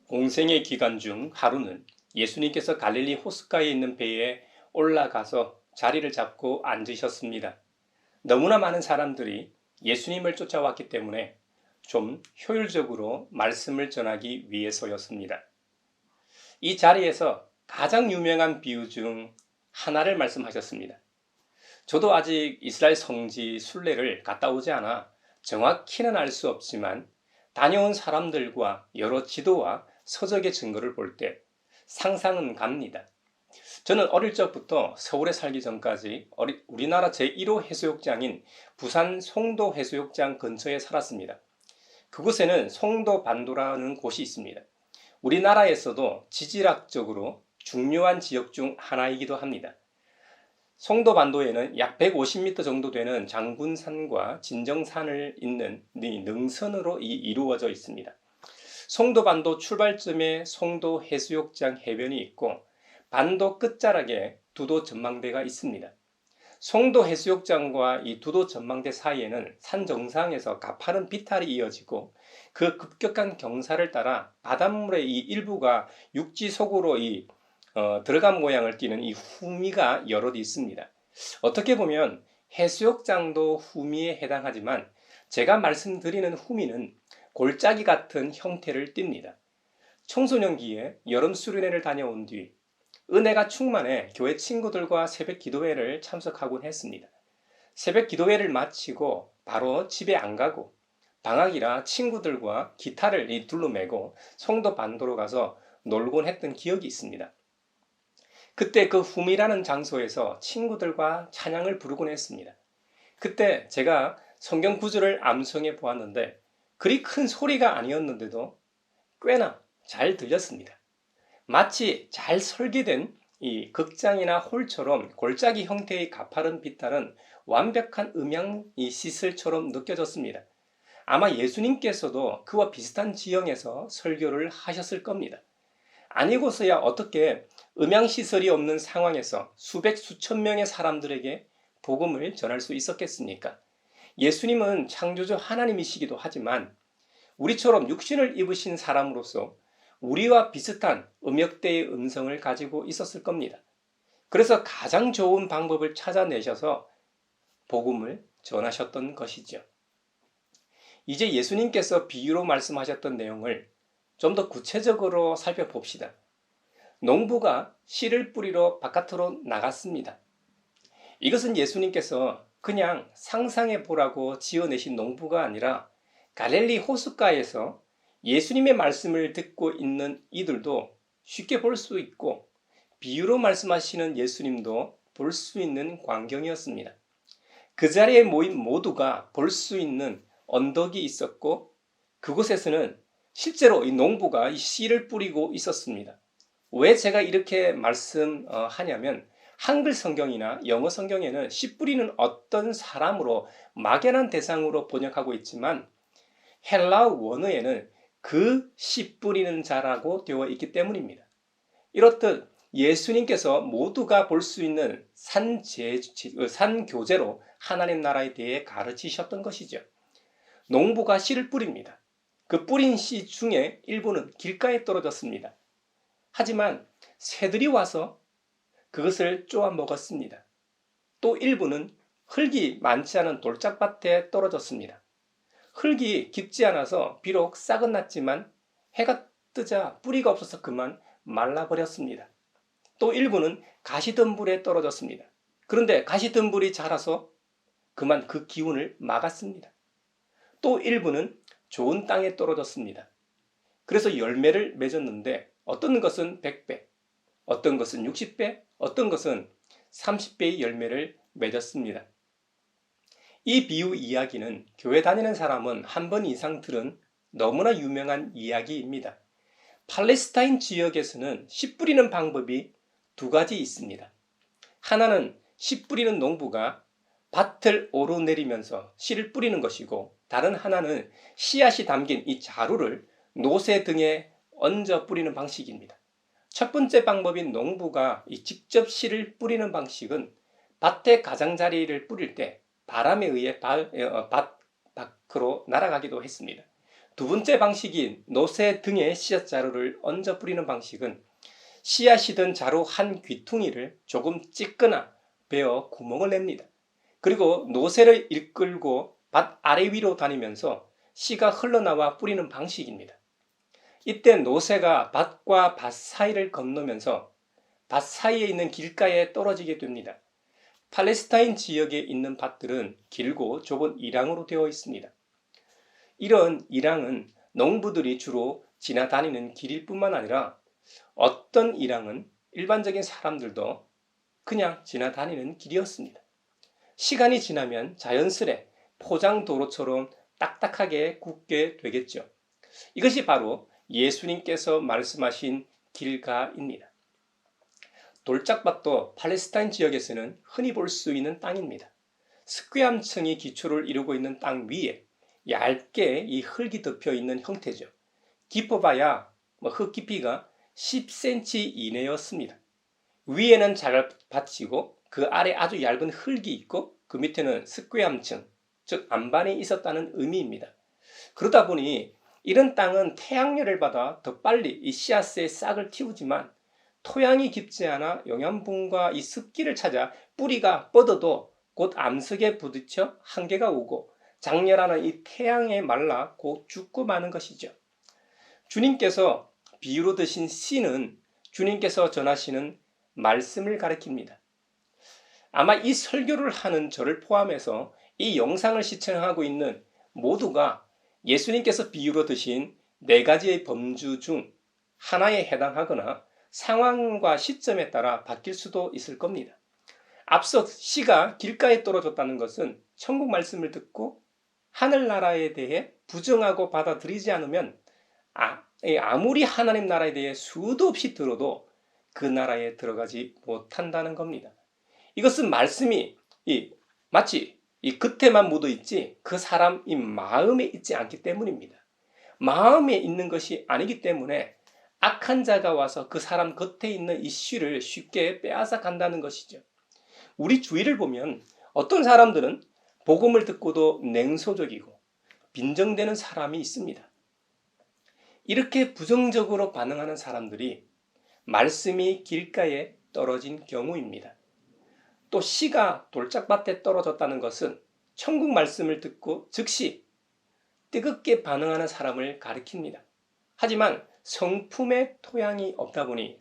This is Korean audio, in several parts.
공생의 기간 중 하루는 예수님께서 갈릴리 호숫가에 있는 배에 올라가서 자리를 잡고 앉으셨습니다. 너무나 많은 사람들이 예수님을 쫓아왔기 때문에 좀 효율적으로 말씀을 전하기 위해서였습니다. 이 자리에서 가장 유명한 비유 중 하나를 말씀하셨습니다. 저도 아직 이스라엘 성지 순례를 갔다 오지 않아 정확히는 알 수 없지만 다녀온 사람들과 여러 지도와 서적의 증거를 볼 때 상상은 갑니다. 저는 어릴 적부터 서울에 살기 전까지 우리나라 제1호 해수욕장인 부산 송도 해수욕장 근처에 살았습니다. 그곳에는 송도반도라는 곳이 있습니다. 우리나라에서도 지질학적으로 중요한 지역 중 하나이기도 합니다. 송도반도에는 약 150m 정도 되는 장군산과 진정산을 잇는 능선으로 이루어져 있습니다. 송도반도 출발점에 송도 해수욕장 해변이 있고 반도 끝자락에 두도 전망대가 있습니다. 송도 해수욕장과 이 두도 전망대 사이에는 산 정상에서 가파른 비탈이 이어지고 그 급격한 경사를 따라 바닷물의 이 일부가 육지 속으로 들어간 모양을 띠는 이 후미가 여럿 있습니다. 어떻게 보면 해수욕장도 후미에 해당하지만 제가 말씀드리는 후미는 골짜기 같은 형태를 띱니다. 청소년기에 여름 수련회를 다녀온 뒤 은혜가 충만해 교회 친구들과 새벽 기도회를 참석하곤 했습니다. 새벽 기도회를 마치고 바로 집에 안 가고 방학이라 친구들과 기타를 둘러매고 송도 반도로 가서 놀곤 했던 기억이 있습니다. 그때 그 훔이라는 장소에서 친구들과 찬양을 부르곤 했습니다. 그때 제가 성경 구절을 암송해 보았는데 그리 큰 소리가 아니었는데도 꽤나 잘 들렸습니다. 마치 잘 설계된 이 극장이나 홀처럼 골짜기 형태의 가파른 비탈은 완벽한 음향 시설처럼 느껴졌습니다. 아마 예수님께서도 그와 비슷한 지형에서 설교를 하셨을 겁니다. 아니고서야 어떻게 음향시설이 없는 상황에서 수백 수천 명의 사람들에게 복음을 전할 수 있었겠습니까? 예수님은 창조주 하나님이시기도 하지만 우리처럼 육신을 입으신 사람으로서 우리와 비슷한 음역대의 음성을 가지고 있었을 겁니다. 그래서 가장 좋은 방법을 찾아내셔서 복음을 전하셨던 것이죠. 이제 예수님께서 비유로 말씀하셨던 내용을 좀 더 구체적으로 살펴봅시다. 농부가 씨를 뿌리러 바깥으로 나갔습니다. 이것은 예수님께서 그냥 상상해 보라고 지어내신 농부가 아니라 갈릴리 호숫가에서 예수님의 말씀을 듣고 있는 이들도 쉽게 볼 수 있고 비유로 말씀하시는 예수님도 볼 수 있는 광경이었습니다. 그 자리에 모인 모두가 볼 수 있는 언덕이 있었고 그곳에서는 실제로 이 농부가 이 씨를 뿌리고 있었습니다. 왜 제가 이렇게 말씀하냐면 한글 성경이나 영어 성경에는 씨 뿌리는 어떤 사람으로 막연한 대상으로 번역하고 있지만 헬라어 원어에는 그 씨 뿌리는 자라고 되어 있기 때문입니다. 이렇듯 예수님께서 모두가 볼 수 있는 산교제로 하나님 나라에 대해 가르치셨던 것이죠. 농부가 씨를 뿌립니다. 그 뿌린 씨 중에 일부는 길가에 떨어졌습니다. 하지만 새들이 와서 그것을 쪼아 먹었습니다. 또 일부는 흙이 많지 않은 돌짝밭에 떨어졌습니다. 흙이 깊지 않아서 비록 싹은 났지만 해가 뜨자 뿌리가 없어서 그만 말라버렸습니다. 또 일부는 가시덤불에 떨어졌습니다. 그런데 가시덤불이 자라서 그만 그 기운을 막았습니다. 또 일부는 좋은 땅에 떨어졌습니다. 그래서 열매를 맺었는데 어떤 것은 100배, 어떤 것은 60배, 어떤 것은 30배의 열매를 맺었습니다. 이 비유 이야기는 교회 다니는 사람은 한 번 이상 들은 너무나 유명한 이야기입니다. 팔레스타인 지역에서는 씨 뿌리는 방법이 두 가지 있습니다. 하나는 씨 뿌리는 농부가 밭을 오르내리면서 씨를 뿌리는 것이고 다른 하나는 씨앗이 담긴 이 자루를 노새 등에 얹어 뿌리는 방식입니다. 첫 번째 방법인 농부가 직접 씨를 뿌리는 방식은 밭의 가장자리를 뿌릴 때 바람에 의해 밭 밖으로 날아가기도 했습니다. 두 번째 방식인 노새 등에 씨앗 자루를 얹어 뿌리는 방식은 씨앗이 든 자루 한 귀퉁이를 조금 찢거나 베어 구멍을 냅니다. 그리고 노새를 이끌고 밭 아래 위로 다니면서 씨가 흘러나와 뿌리는 방식입니다. 이때 노새가 밭과 밭 사이를 건너면서 밭 사이에 있는 길가에 떨어지게 됩니다. 팔레스타인 지역에 있는 밭들은 길고 좁은 이랑으로 되어 있습니다. 이런 이랑은 농부들이 주로 지나다니는 길일 뿐만 아니라 어떤 이랑은 일반적인 사람들도 그냥 지나다니는 길이었습니다. 시간이 지나면 자연스레 포장도로처럼 딱딱하게 굳게 되겠죠. 이것이 바로 예수님께서 말씀하신 길가입니다. 돌짝밭도 팔레스타인 지역에서는 흔히 볼 수 있는 땅입니다. 스퀘암층이 기초를 이루고 있는 땅 위에 얇게 이 흙이 덮여 있는 형태죠. 깊어봐야 흙 깊이가 10cm 이내였습니다. 위에는 자갈밭이고 그 아래 아주 얇은 흙이 있고 그 밑에는 스퀘암층, 즉 안반이 있었다는 의미입니다. 그러다 보니 이런 땅은 태양열을 받아 더 빨리 이 씨앗의 싹을 틔우지만 토양이 깊지 않아 영양분과 이 습기를 찾아 뿌리가 뻗어도 곧 암석에 부딪혀 한계가 오고 장렬하는 이 태양에 말라 곧 죽고 마는 것이죠. 주님께서 비유로 드신 씨는 주님께서 전하시는 말씀을 가리킵니다. 아마 이 설교를 하는 저를 포함해서 이 영상을 시청하고 있는 모두가 예수님께서 비유로 드신 네 가지의 범주 중 하나에 해당하거나 상황과 시점에 따라 바뀔 수도 있을 겁니다. 앞서 씨가 길가에 떨어졌다는 것은 천국 말씀을 듣고 하늘나라에 대해 부정하고 받아들이지 않으면 아무리 하나님 나라에 대해 수도 없이 들어도 그 나라에 들어가지 못한다는 겁니다. 이것은 말씀이 마치 이 겉에만 묻어 있지 그 사람 이 마음에 있지 않기 때문입니다. 마음에 있는 것이 아니기 때문에 악한 자가 와서 그 사람 겉에 있는 이 씨를 쉽게 빼앗아 간다는 것이죠. 우리 주위를 보면 어떤 사람들은 복음을 듣고도 냉소적이고 빈정대는 사람이 있습니다. 이렇게 부정적으로 반응하는 사람들이 말씀이 길가에 떨어진 경우입니다. 또 씨가 돌짝밭에 떨어졌다는 것은 천국 말씀을 듣고 즉시 뜨겁게 반응하는 사람을 가리킵니다. 하지만 성품의 토양이 없다 보니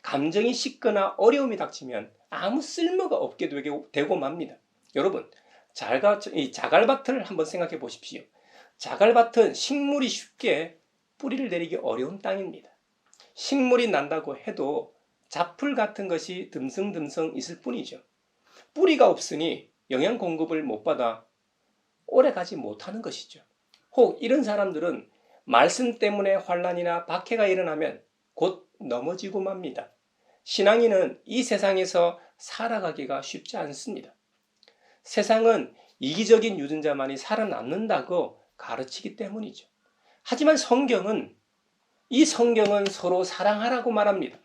감정이 식거나 어려움이 닥치면 아무 쓸모가 없게 되고 맙니다. 여러분, 자갈밭을 한번 생각해 보십시오. 자갈밭은 식물이 쉽게 뿌리를 내리기 어려운 땅입니다. 식물이 난다고 해도 잡풀 같은 것이 듬성듬성 있을 뿐이죠. 뿌리가 없으니 영양 공급을 못 받아 오래 가지 못하는 것이죠. 혹 이런 사람들은 말씀 때문에 환난이나 박해가 일어나면 곧 넘어지고 맙니다. 신앙인은 이 세상에서 살아가기가 쉽지 않습니다. 세상은 이기적인 유전자만이 살아남는다고 가르치기 때문이죠. 하지만 성경은 서로 사랑하라고 말합니다.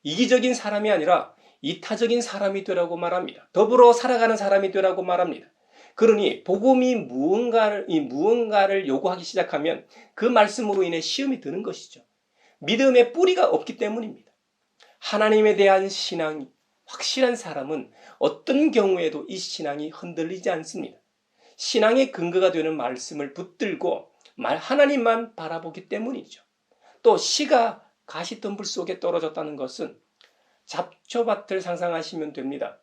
이기적인 사람이 아니라 이타적인 사람이 되라고 말합니다. 더불어 살아가는 사람이 되라고 말합니다. 그러니 복음이 무언가를 요구하기 시작하면 그 말씀으로 인해 시험이 드는 것이죠. 믿음의 뿌리가 없기 때문입니다. 하나님에 대한 신앙이 확실한 사람은 어떤 경우에도 이 신앙이 흔들리지 않습니다. 신앙의 근거가 되는 말씀을 붙들고 하나님만 바라보기 때문이죠. 또 씨가 가시덤불 속에 떨어졌다는 것은 잡초밭을 상상하시면 됩니다.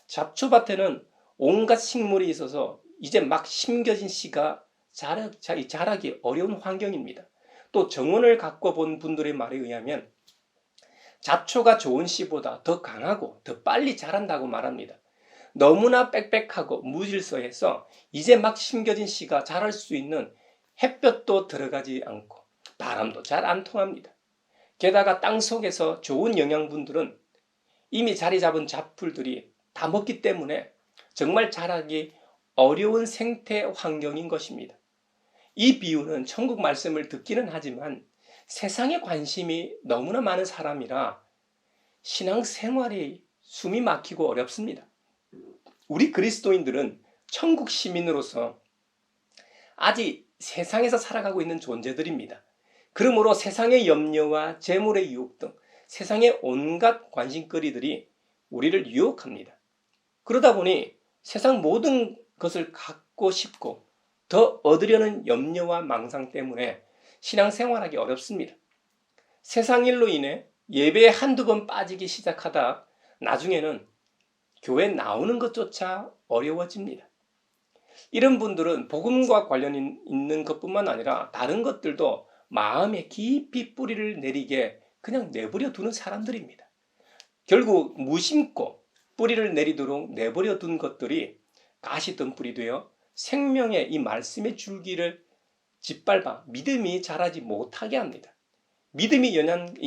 잡초밭에는 온갖 식물이 있어서 이제 막 심겨진 씨가 자라기 어려운 환경입니다. 또 정원을 갖고 본 분들의 말에 의하면 잡초가 좋은 씨보다 더 강하고 더 빨리 자란다고 말합니다. 너무나 빽빽하고 무질서해서 이제 막 심겨진 씨가 자랄 수 있는 햇볕도 들어가지 않고 바람도 잘 안 통합니다. 게다가 땅 속에서 좋은 영양분들은 이미 자리 잡은 잡풀들이 다 먹기 때문에 정말 자라기 어려운 생태 환경인 것입니다. 이 비유는 천국 말씀을 듣기는 하지만 세상에 관심이 너무나 많은 사람이라 신앙생활이 숨이 막히고 어렵습니다. 우리 그리스도인들은 천국 시민으로서 아직 세상에서 살아가고 있는 존재들입니다. 그러므로 세상의 염려와 재물의 유혹 등 세상의 온갖 관심거리들이 우리를 유혹합니다. 그러다 보니 세상 모든 것을 갖고 싶고 더 얻으려는 염려와 망상 때문에 신앙생활하기 어렵습니다. 세상 일로 인해 예배에 한두 번 빠지기 시작하다 나중에는 교회 나오는 것조차 어려워집니다. 이런 분들은 복음과 관련 있는 것뿐만 아니라 다른 것들도 마음에 깊이 뿌리를 내리게 그냥 내버려 두는 사람들입니다. 결국 무심코 뿌리를 내리도록 내버려 둔 것들이 가시덤불이 되어 생명의 이 말씀의 줄기를 짓밟아 믿음이 자라지 못하게 합니다. 믿음이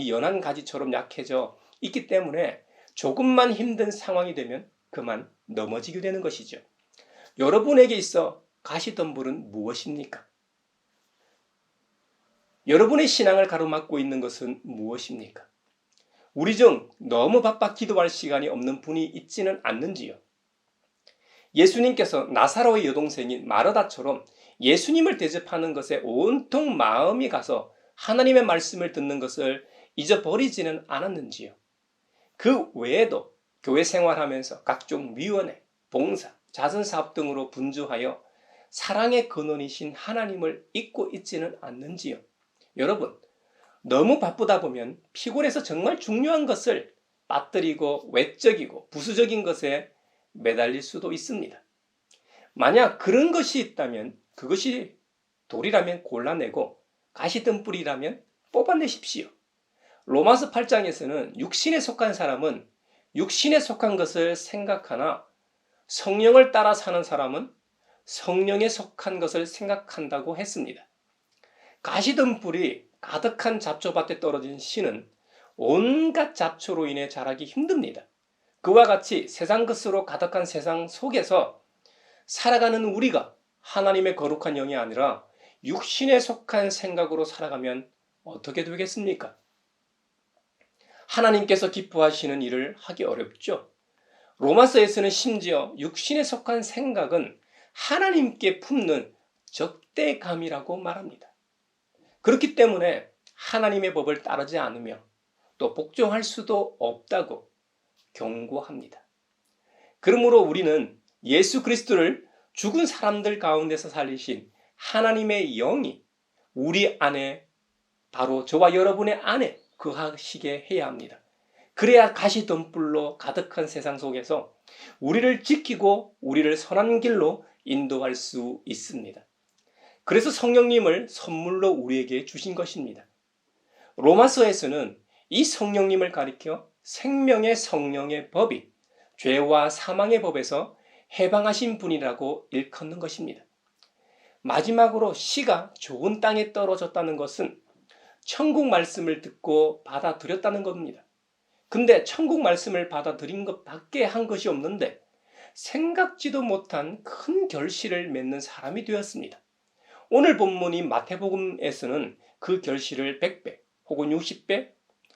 연한 가지처럼 약해져 있기 때문에 조금만 힘든 상황이 되면 그만 넘어지게 되는 것이죠. 여러분에게 있어 가시덤불은 무엇입니까? 여러분의 신앙을 가로막고 있는 것은 무엇입니까? 우리 중 너무 바빠 기도할 시간이 없는 분이 있지는 않는지요? 예수님께서 나사로의 여동생인 마르다처럼 예수님을 대접하는 것에 온통 마음이 가서 하나님의 말씀을 듣는 것을 잊어버리지는 않았는지요? 그 외에도 교회 생활하면서 각종 위원회, 봉사, 자선사업 등으로 분주하여 사랑의 근원이신 하나님을 잊고 있지는 않는지요? 여러분, 너무 바쁘다 보면 피곤해서 정말 중요한 것을 빠뜨리고 외적이고 부수적인 것에 매달릴 수도 있습니다. 만약 그런 것이 있다면 그것이 돌이라면 골라내고 가시덤불이라면 뽑아내십시오. 로마서 8장에서는 육신에 속한 사람은 육신에 속한 것을 생각하나 성령을 따라 사는 사람은 성령에 속한 것을 생각한다고 했습니다. 가시덤불이 가득한 잡초밭에 떨어진 씨는 온갖 잡초로 인해 자라기 힘듭니다. 그와 같이 세상 것으로 가득한 세상 속에서 살아가는 우리가 하나님의 거룩한 영이 아니라 육신에 속한 생각으로 살아가면 어떻게 되겠습니까? 하나님께서 기뻐하시는 일을 하기 어렵죠. 로마서에서는 심지어 육신에 속한 생각은 하나님께 품는 적대감이라고 말합니다. 그렇기 때문에 하나님의 법을 따르지 않으며 또 복종할 수도 없다고 경고합니다. 그러므로 우리는 예수 그리스도를 죽은 사람들 가운데서 살리신 하나님의 영이 우리 안에, 바로 저와 여러분의 안에 거하시게 해야 합니다. 그래야 가시덤불로 가득한 세상 속에서 우리를 지키고 우리를 선한 길로 인도할 수 있습니다. 그래서 성령님을 선물로 우리에게 주신 것입니다. 로마서에서는 이 성령님을 가리켜 생명의 성령의 법이 죄와 사망의 법에서 해방하신 분이라고 일컫는 것입니다. 마지막으로 씨가 좋은 땅에 떨어졌다는 것은 천국 말씀을 듣고 받아들였다는 겁니다. 근데 천국 말씀을 받아들인 것밖에 한 것이 없는데 생각지도 못한 큰 결실을 맺는 사람이 되었습니다. 오늘 본문인 마태복음에서는 그 결실을 100배 혹은 60배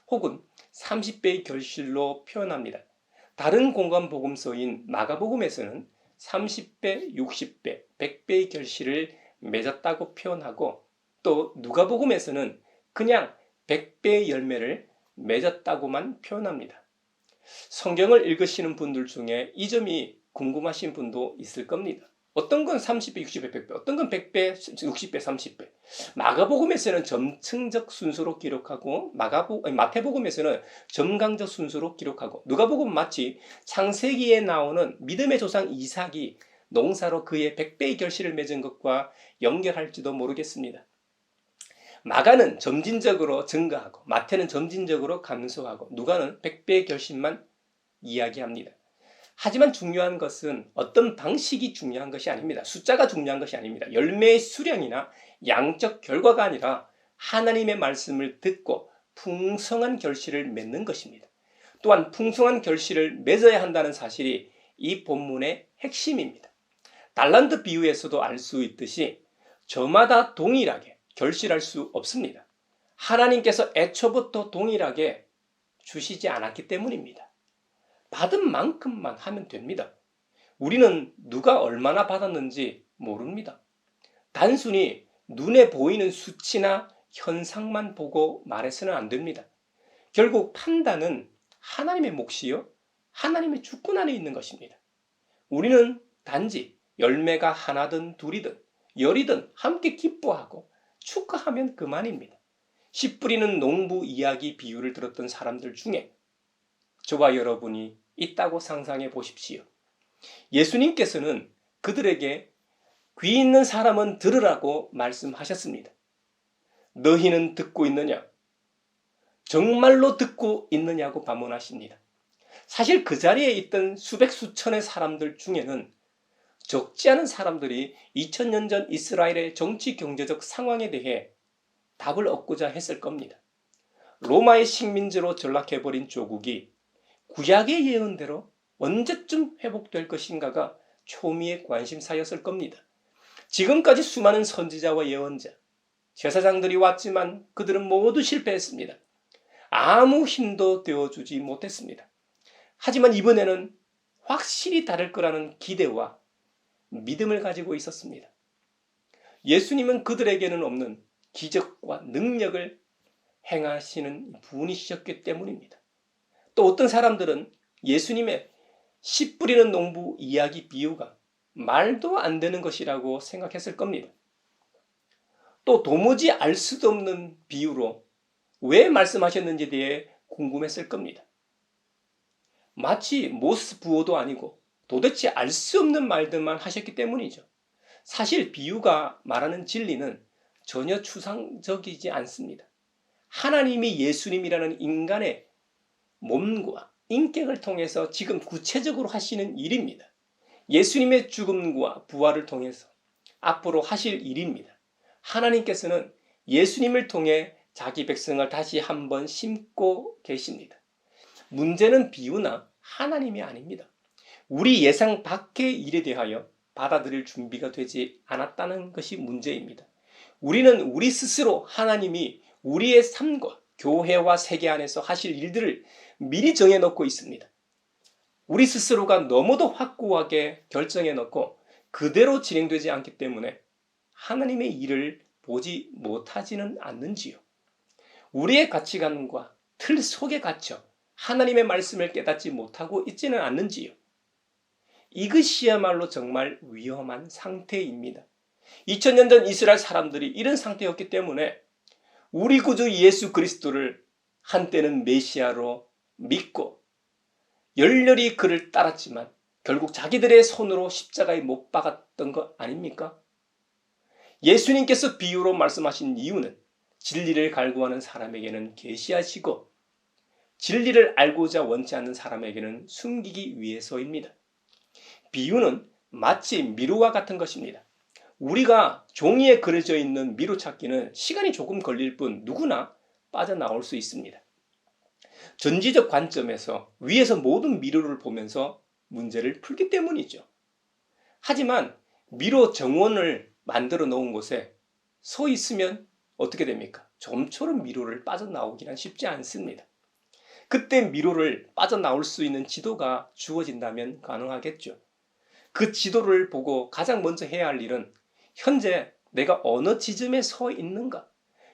혹은 30배의 결실로 표현합니다. 다른 공간 복음서인 마가복음에서는 30배, 60배, 100배의 결실을 맺었다고 표현하고 또 누가복음에서는 그냥 100배의 열매를 맺었다고만 표현합니다. 성경을 읽으시는 분들 중에 이 점이 궁금하신 분도 있을 겁니다. 어떤 건 30배, 60배, 100배, 어떤 건 100배, 60배, 30배. 마가복음에서는 점층적 순서로 기록하고 마태복음에서는 점강적 순서로 기록하고 누가복음은 마치 창세기에 나오는 믿음의 조상 이삭이 농사로 그의 100배의 결실을 맺은 것과 연결할지도 모르겠습니다. 마가는 점진적으로 증가하고 마태는 점진적으로 감소하고 누가는 100배의 결실만 이야기합니다. 하지만 중요한 것은 어떤 방식이 중요한 것이 아닙니다. 숫자가 중요한 것이 아닙니다. 열매의 수량이나 양적 결과가 아니라 하나님의 말씀을 듣고 풍성한 결실을 맺는 것입니다. 또한 풍성한 결실을 맺어야 한다는 사실이 이 본문의 핵심입니다. 달란트 비유에서도 알 수 있듯이 저마다 동일하게 결실할 수 없습니다. 하나님께서 애초부터 동일하게 주시지 않았기 때문입니다. 받은 만큼만 하면 됩니다. 우리는 누가 얼마나 받았는지 모릅니다. 단순히 눈에 보이는 수치나 현상만 보고 말해서는 안 됩니다. 결국 판단은 하나님의 몫이요, 하나님의 주권 안에 있는 것입니다. 우리는 단지 열매가 하나든 둘이든 열이든 함께 기뻐하고 축하하면 그만입니다. 씨 뿌리는 농부 이야기 비유를 들었던 사람들 중에 저와 여러분이 있다고 상상해 보십시오. 예수님께서는 그들에게 귀 있는 사람은 들으라고 말씀하셨습니다. 너희는 듣고 있느냐? 정말로 듣고 있느냐고 반문하십니다. 사실 그 자리에 있던 수백 수천의 사람들 중에는 적지 않은 사람들이 2000년 전 이스라엘의 정치 경제적 상황에 대해 답을 얻고자 했을 겁니다. 로마의 식민지로 전락해버린 조국이 구약의 예언대로 언제쯤 회복될 것인가가 초미의 관심사였을 겁니다. 지금까지 수많은 선지자와 예언자, 제사장들이 왔지만 그들은 모두 실패했습니다. 아무 힘도 되어주지 못했습니다. 하지만 이번에는 확실히 다를 거라는 기대와 믿음을 가지고 있었습니다. 예수님은 그들에게는 없는 기적과 능력을 행하시는 분이셨기 때문입니다. 또 어떤 사람들은 예수님의 씨 뿌리는 농부 이야기 비유가 말도 안 되는 것이라고 생각했을 겁니다. 또 도무지 알 수도 없는 비유로 왜 말씀하셨는지에 대해 궁금했을 겁니다. 마치 모스 부호도 아니고 도대체 알 수 없는 말들만 하셨기 때문이죠. 사실 비유가 말하는 진리는 전혀 추상적이지 않습니다. 하나님이 예수님이라는 인간의 몸과 인격을 통해서 지금 구체적으로 하시는 일입니다. 예수님의 죽음과 부활을 통해서 앞으로 하실 일입니다. 하나님께서는 예수님을 통해 자기 백성을 다시 한번 심고 계십니다. 문제는 비유나 하나님이 아닙니다. 우리 예상 밖의 일에 대하여 받아들일 준비가 되지 않았다는 것이 문제입니다. 우리는 우리 스스로 하나님이 우리의 삶과 교회와 세계 안에서 하실 일들을 미리 정해놓고 있습니다. 우리 스스로가 너무도 확고하게 결정해놓고 그대로 진행되지 않기 때문에 하나님의 일을 보지 못하지는 않는지요. 우리의 가치관과 틀 속에 갇혀 하나님의 말씀을 깨닫지 못하고 있지는 않는지요. 이것이야말로 정말 위험한 상태입니다. 2000년 전 이스라엘 사람들이 이런 상태였기 때문에 우리 구주 예수 그리스도를 한때는 메시아로 믿고 열렬히 그를 따랐지만 결국 자기들의 손으로 십자가에 못 박았던 거 아닙니까? 예수님께서 비유로 말씀하신 이유는 진리를 갈구하는 사람에게는 계시하시고 진리를 알고자 원치 않는 사람에게는 숨기기 위해서입니다. 비유는 마치 미루와 같은 것입니다. 우리가 종이에 그려져 있는 미루 찾기는 시간이 조금 걸릴 뿐 누구나 빠져나올 수 있습니다. 전지적 관점에서 위에서 모든 미루를 보면서 문제를 풀기 때문이죠. 하지만 미로 정원을 만들어 놓은 곳에 서 있으면 어떻게 됩니까? 좀처럼 미로를 빠져나오기는 쉽지 않습니다. 그때 미로를 빠져나올 수 있는 지도가 주어진다면 가능하겠죠. 그 지도를 보고 가장 먼저 해야 할 일은 현재 내가 어느 지점에 서 있는가,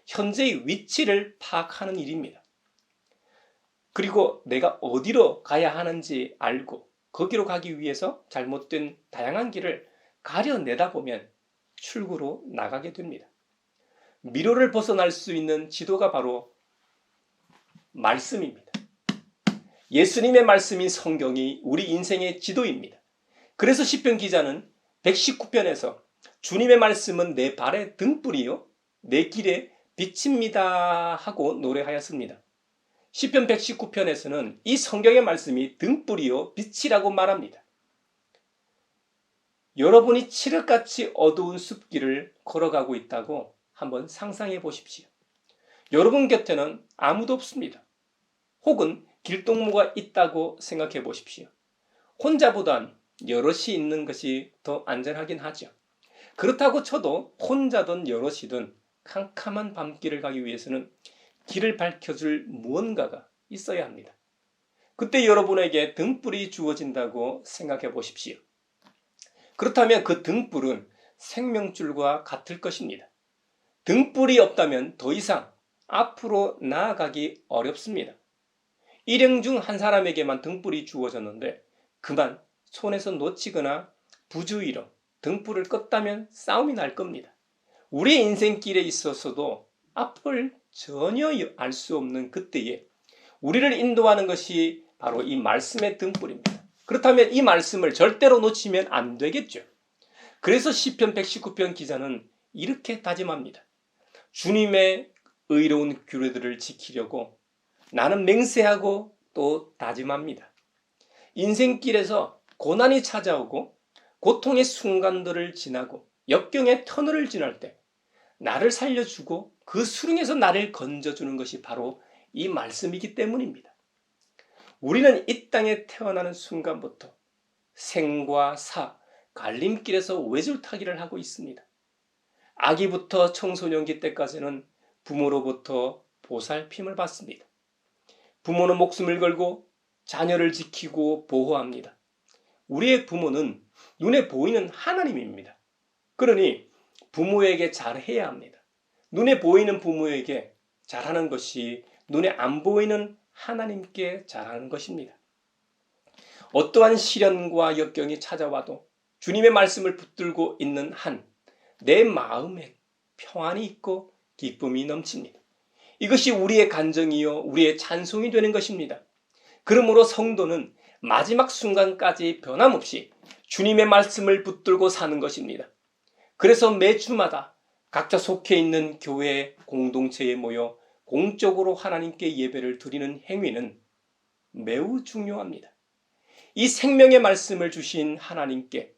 현재의 위치를 파악하는 일입니다. 그리고 내가 어디로 가야 하는지 알고 거기로 가기 위해서 잘못된 다양한 길을 가려내다 보면 출구로 나가게 됩니다. 미로를 벗어날 수 있는 지도가 바로 말씀입니다. 예수님의 말씀인 성경이 우리 인생의 지도입니다. 그래서 시편 기자는 119편에서 주님의 말씀은 내 발의 등불이요 내 길에 빛입니다 하고 노래하였습니다. 시편 119편에서는 이 성경의 말씀이 등불이요 빛이라고 말합니다. 여러분이 칠흑같이 어두운 숲길을 걸어가고 있다고 한번 상상해 보십시오. 여러분 곁에는 아무도 없습니다. 혹은 길동무가 있다고 생각해 보십시오. 혼자보단 여럿이 있는 것이 더 안전하긴 하죠. 그렇다고 쳐도 혼자든 여럿이든 캄캄한 밤길을 가기 위해서는 길을 밝혀줄 무언가가 있어야 합니다. 그때 여러분에게 등불이 주어진다고 생각해 보십시오. 그렇다면 그 등불은 생명줄과 같을 것입니다. 등불이 없다면 더 이상 앞으로 나아가기 어렵습니다. 일행 중 한 사람에게만 등불이 주어졌는데 그만 손에서 놓치거나 부주의로 등불을 껐다면 싸움이 날 겁니다. 우리의 인생길에 있어서도 앞을 전혀 알 수 없는 그때에 우리를 인도하는 것이 바로 이 말씀의 등불입니다. 그렇다면 이 말씀을 절대로 놓치면 안 되겠죠. 그래서 시편 119편 기자는 이렇게 다짐합니다. 주님의 의로운 규례들을 지키려고 나는 맹세하고 또 다짐합니다. 인생길에서 고난이 찾아오고 고통의 순간들을 지나고 역경의 터널을 지날 때 나를 살려주고 그 수렁에서 나를 건져주는 것이 바로 이 말씀이기 때문입니다. 우리는 이 땅에 태어나는 순간부터 생과 사, 갈림길에서 외줄타기를 하고 있습니다. 아기부터 청소년기 때까지는 부모로부터 보살핌을 받습니다. 부모는 목숨을 걸고 자녀를 지키고 보호합니다. 우리의 부모는 눈에 보이는 하나님입니다. 그러니 부모에게 잘해야 합니다. 눈에 보이는 부모에게 잘하는 것이 눈에 안 보이는 하나님께 잘하는 것입니다. 어떠한 시련과 역경이 찾아와도 주님의 말씀을 붙들고 있는 한 내 마음에 평안이 있고 기쁨이 넘칩니다. 이것이 우리의 간정이요 우리의 찬송이 되는 것입니다. 그러므로 성도는 마지막 순간까지 변함없이 주님의 말씀을 붙들고 사는 것입니다. 그래서 매주마다 각자 속해 있는 교회 공동체에 모여 공적으로 하나님께 예배를 드리는 행위는 매우 중요합니다. 이 생명의 말씀을 주신 하나님께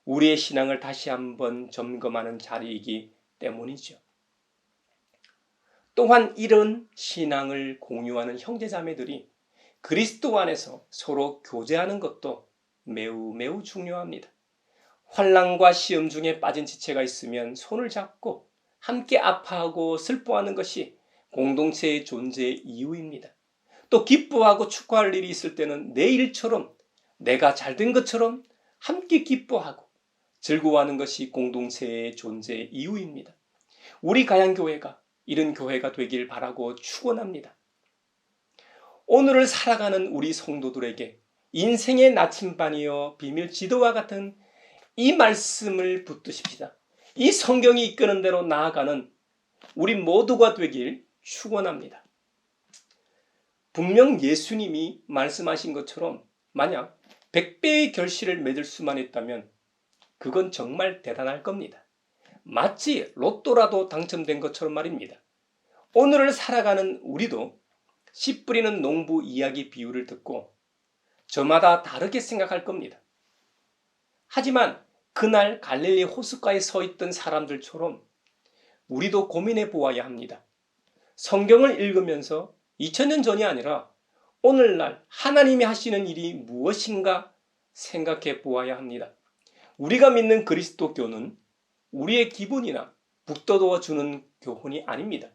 우리의 신앙을 다시 한번 점검하는 자리이기 때문이죠. 또한 이런 신앙을 공유하는 형제자매들이 그리스도 안에서 서로 교제하는 것도 매우 중요합니다. 환난과 시험 중에 빠진 지체가 있으면 손을 잡고 함께 아파하고 슬퍼하는 것이 공동체의 존재의 이유입니다. 또 기뻐하고 축하할 일이 있을 때는 내 일처럼 내가 잘된 것처럼 함께 기뻐하고 즐거워하는 것이 공동체의 존재의 이유입니다. 우리 가양교회가 이런 교회가 되길 바라고 축원합니다. 오늘을 살아가는 우리 성도들에게 인생의 나침반이여 비밀 지도와 같은 이 말씀을 붙드십시다. 이 성경이 이끄는 대로 나아가는 우리 모두가 되길 축원합니다. 분명 예수님이 말씀하신 것처럼 만약 100배의 결실을 맺을 수만 있다면 그건 정말 대단할 겁니다. 마치 로또라도 당첨된 것처럼 말입니다. 오늘을 살아가는 우리도 씨 뿌리는 농부 이야기 비유를 듣고 저마다 다르게 생각할 겁니다. 하지만 그날 갈릴리 호숫가에 서 있던 사람들처럼 우리도 고민해 보아야 합니다. 성경을 읽으면서 2000년 전이 아니라 오늘날 하나님이 하시는 일이 무엇인가 생각해 보아야 합니다. 우리가 믿는 그리스도교는 우리의 기분이나 북돋워 주는 교훈이 아닙니다.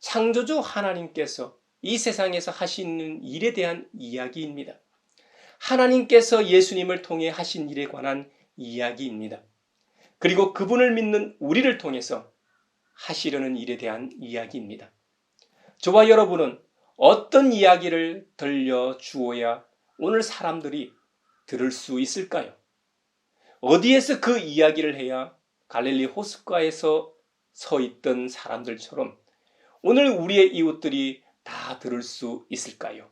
창조주 하나님께서 이 세상에서 하시는 일에 대한 이야기입니다. 하나님께서 예수님을 통해 하신 일에 관한 이야기입니다. 그리고 그분을 믿는 우리를 통해서 하시려는 일에 대한 이야기입니다. 저와 여러분은 어떤 이야기를 들려주어야 오늘 사람들이 들을 수 있을까요? 어디에서 그 이야기를 해야 갈릴리 호숫가에서 서 있던 사람들처럼 오늘 우리의 이웃들이 다 들을 수 있을까요?